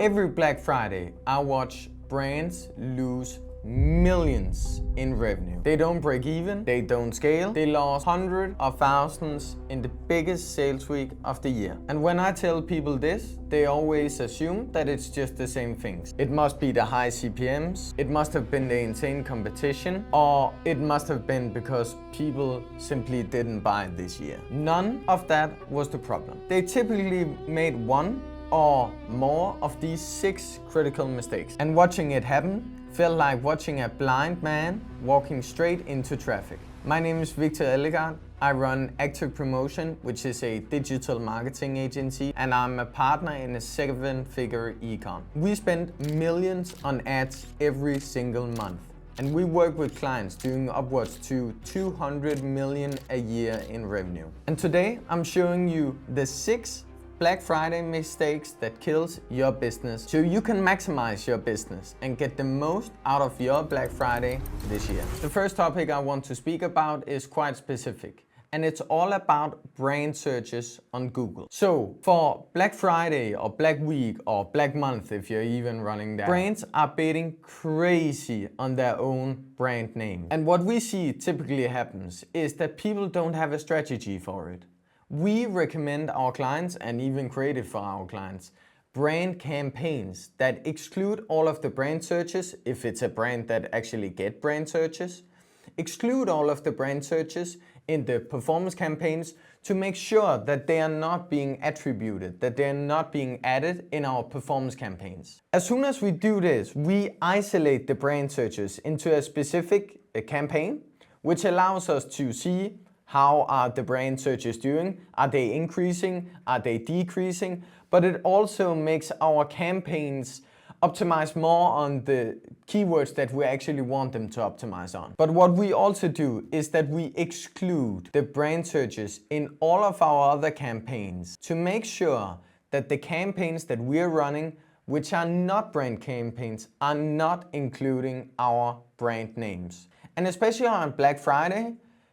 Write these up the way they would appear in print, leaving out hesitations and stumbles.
Every Black Friday, I watch brands lose millions in revenue. They don't break even, they don't scale, they lost hundreds of thousands in the biggest sales week of the year. And when I tell people this, they always assume that it's just the same things. It must be the high CPMs, it must have been the insane competition, or it must have been because people simply didn't buy this year. None of that was the problem. They typically made one or more of these 6 critical mistakes. And watching it happen felt like watching a blind man walking straight into traffic. My name is Victor Ellegaard. I run Active Promotion, which is a digital marketing agency, and I'm a partner in a 7-figure ecom. We spend millions on ads every single month. And we work with clients doing upwards to 200 million a year in revenue. And today I'm showing you the 6 Black Friday mistakes that kills your business so you can maximize your business and get the most out of your Black Friday this year. The first topic I want to speak about is quite specific, and it's all about brand searches on Google. So for Black Friday or Black Week or Black Month, if you're even running that, brands are bidding crazy on their own brand name. And what we see typically happens is that people don't have a strategy for it. We recommend our clients, and even created for our clients, brand campaigns that exclude all of the brand searches, if it's a brand that actually get brand searches, exclude all of the brand searches in the performance campaigns to make sure that they are not being attributed, that they are not being added in our performance campaigns. As soon as we do this, we isolate the brand searches into a specific campaign, which allows us to see how are the brand searches doing? Are they increasing? Are they decreasing? But it also makes our campaigns optimize more on the keywords that we actually want them to optimize on. But what we also do is that we exclude the brand searches in all of our other campaigns to make sure that the campaigns that we're running, which are not brand campaigns, are not including our brand names. And especially on Black Friday,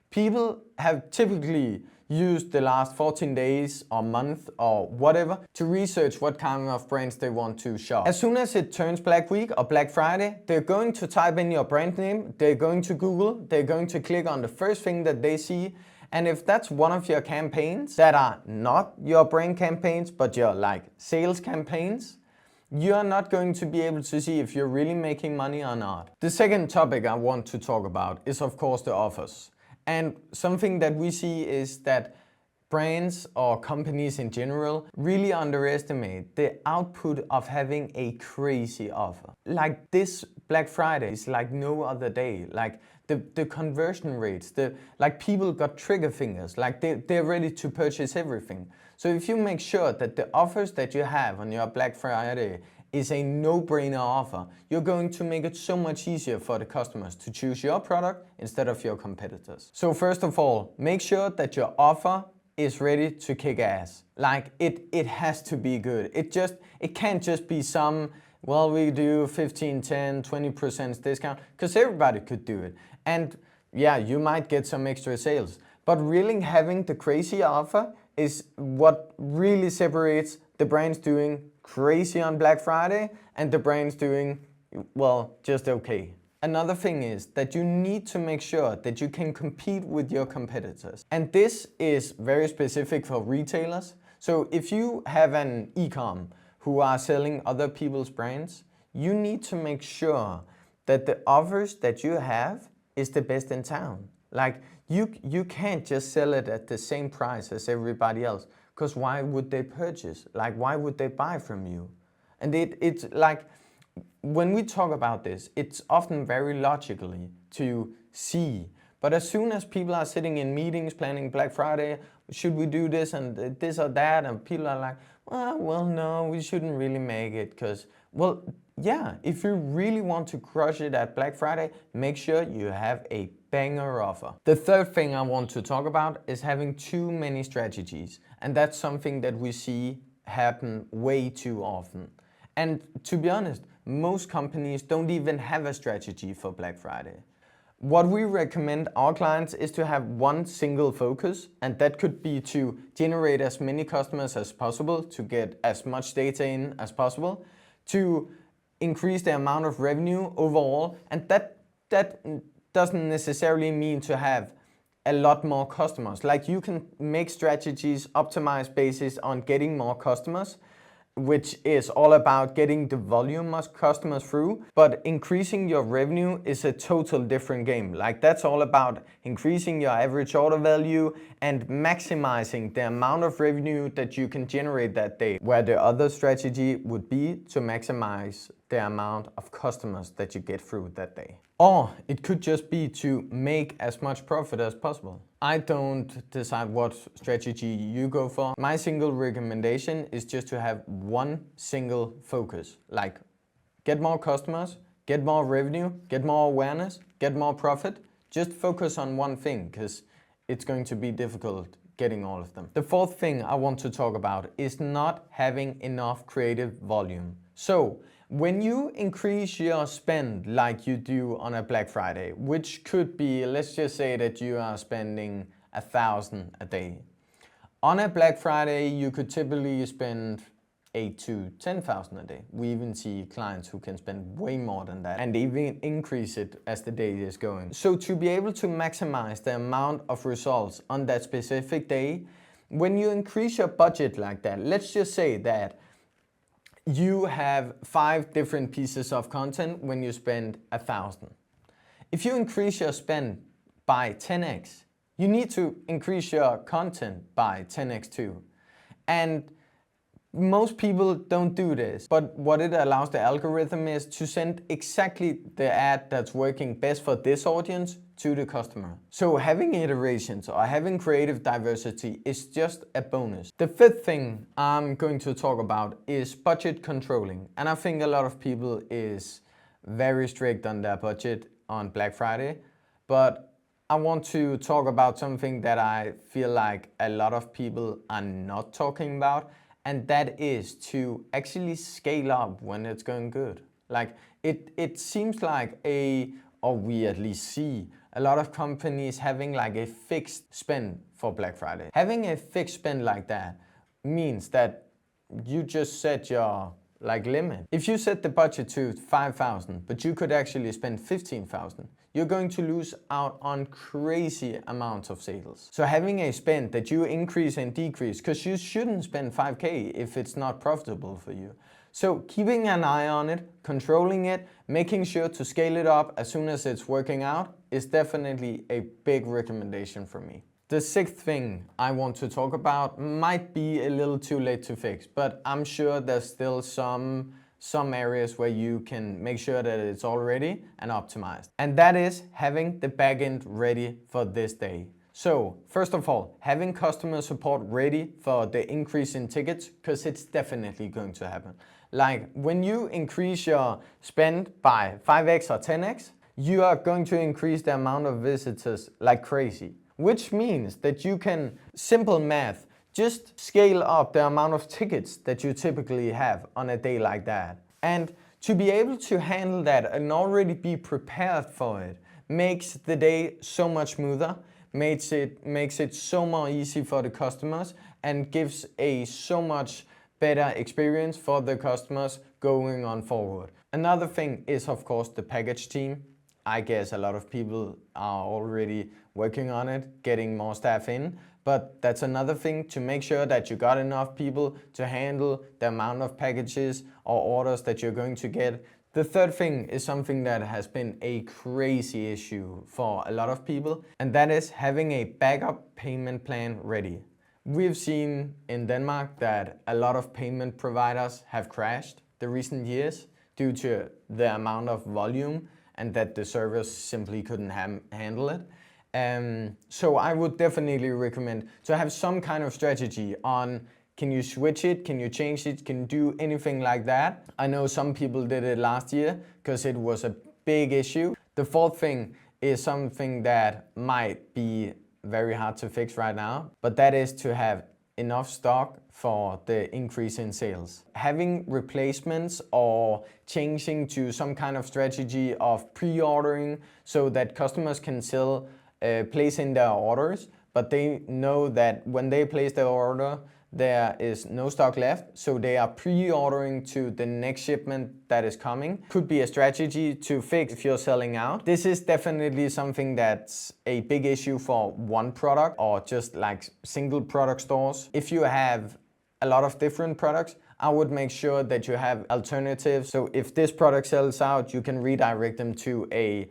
people have typically used the last 14 days or month or whatever to research what kind of brands they want to shop. As soon as it turns Black Week or Black Friday, they're going to type in your brand name, they're going to Google, they're going to click on the first thing that they see. And if that's one of your campaigns that are not your brand campaigns, but your sales campaigns, you are not going to be able to see if you're really making money or not. The second topic I want to talk about is of course the offers. And something that we see is that brands or companies in general really underestimate the output of having a crazy offer. Like this Black Friday is like no other day. Like the conversion rates, people got trigger fingers, they're ready to purchase everything. So if you make sure that the offers that you have on your Black Friday is a no-brainer offer, you're going to make it so much easier for the customers to choose your product instead of your competitors. So first of all, make sure that your offer is ready to kick ass. It has to be good. It can't just be some, well, we do 15, 10, 20% discount, because everybody could do it. And yeah, you might get some extra sales, but really having the crazy offer is what really separates the brands doing crazy on Black Friday and the brands doing, well, just okay. Another thing is that you need to make sure that you can compete with your competitors. And this is very specific for retailers. So if you have an ecom who are selling other people's brands, you need to make sure that the offers that you have is the best in town. You can't just sell it at the same price as everybody else, because why would they purchase? Why would they buy from you? And it's like, when we talk about this, it's often very logically to see. But as soon as people are sitting in meetings planning Black Friday, should we do this and this or that? And people are like, well, no, we shouldn't really make it because, well, yeah, if you really want to crush it at Black Friday, make sure you have a banger offer. The third thing I want to talk about is having too many strategies. And that's something that we see happen way too often. And to be honest, most companies don't even have a strategy for Black Friday. What we recommend our clients is to have one single focus, and that could be to generate as many customers as possible, to get as much data in as possible, to increase the amount of revenue overall, and that doesn't necessarily mean to have a lot more customers. Like, you can make strategies optimized basis on getting more customers, which is all about getting the volume of customers through, but increasing your revenue is a total different game. Like, that's all about increasing your average order value and maximizing the amount of revenue that you can generate that day, where the other strategy would be to maximize the amount of customers that you get through that day. Or it could just be to make as much profit as possible. I don't decide what strategy you go for. My single recommendation is just to have one single focus. Like, get more customers, get more revenue, get more awareness, get more profit. Just focus on one thing, because it's going to be difficult getting all of them. The fourth thing I want to talk about is not having enough creative volume. So, when you increase your spend like you do on a Black Friday, which could be, let's just say that you are spending 1,000 a day. On a Black Friday, you could typically spend 8 to 10,000 a day. We even see clients who can spend way more than that and even increase it as the day is going. So to be able to maximize the amount of results on that specific day, when you increase your budget like that, let's just say that you have 5 different pieces of content when you spend 1,000. If you increase your spend by 10x, you need to increase your content by 10x too. And most people don't do this, but what it allows the algorithm is to send exactly the ad that's working best for this audience to the customer. So having iterations or having creative diversity is just a bonus. The fifth thing I'm going to talk about is budget controlling. And I think a lot of people is very strict on their budget on Black Friday, but I want to talk about something that I feel like a lot of people are not talking about, and that is to actually scale up when it's going good. Like, it seems like or we at least see a lot of companies having like a fixed spend for Black Friday. Having a fixed spend like that means that you just set your limit. If you set the budget to 5,000, but you could actually spend 15,000, you're going to lose out on crazy amounts of sales. So having a spend that you increase and decrease, because you shouldn't spend 5K if it's not profitable for you. So keeping an eye on it, controlling it, making sure to scale it up as soon as it's working out is definitely a big recommendation for me. The sixth thing I want to talk about might be a little too late to fix, but I'm sure there's still some areas where you can make sure that it's all ready and optimized. And that is having the backend ready for this day. So first of all, having customer support ready for the increase in tickets, because it's definitely going to happen. Like, when you increase your spend by 5x or 10x, you are going to increase the amount of visitors like crazy. Which means that you can, simple math, just scale up the amount of tickets that you typically have on a day like that. And to be able to handle that and already be prepared for it makes the day so much smoother, makes it so more easy for the customers, and gives a so much better experience for the customers going on forward. Another thing is, of course, the package team. I guess a lot of people are already working on it, getting more staff in, but that's another thing, to make sure that you got enough people to handle the amount of packages or orders that you're going to get. The third thing is something that has been a crazy issue for a lot of people, and that is having a backup payment plan ready. We've seen in Denmark that a lot of payment providers have crashed the recent years due to the amount of volume and that the servers simply couldn't handle it. So I would definitely recommend to have some kind of strategy on, can you switch it, can you change it, can you do anything like that. I know some people did it last year because it was a big issue. The fourth thing is something that might be very hard to fix right now, but that is to have enough stock for the increase in sales. Having replacements or changing to some kind of strategy of pre-ordering so that customers can still place in their orders, but they know that when they place their order, there is no stock left, so they are pre-ordering to the next shipment that is coming. Could be a strategy to fix if you're selling out. This is definitely something that's a big issue for one product or just like single product stores. If you have a lot of different products, I would make sure that you have alternatives. So if this product sells out, you can redirect them to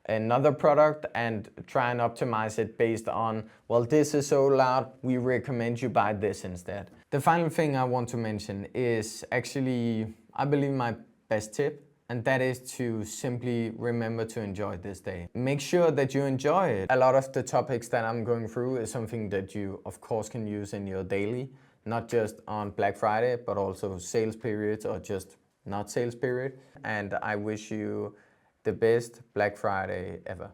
another product and try and optimize it based on, well, this is sold out, we recommend you buy this instead. The final thing I want to mention is actually, I believe, my best tip, and that is to simply remember to enjoy this day. Make sure that you enjoy it. A lot of the topics that I'm going through is something that you, of course, can use in your daily, not just on Black Friday, but also sales periods or just not sales period. And I wish you the best Black Friday ever.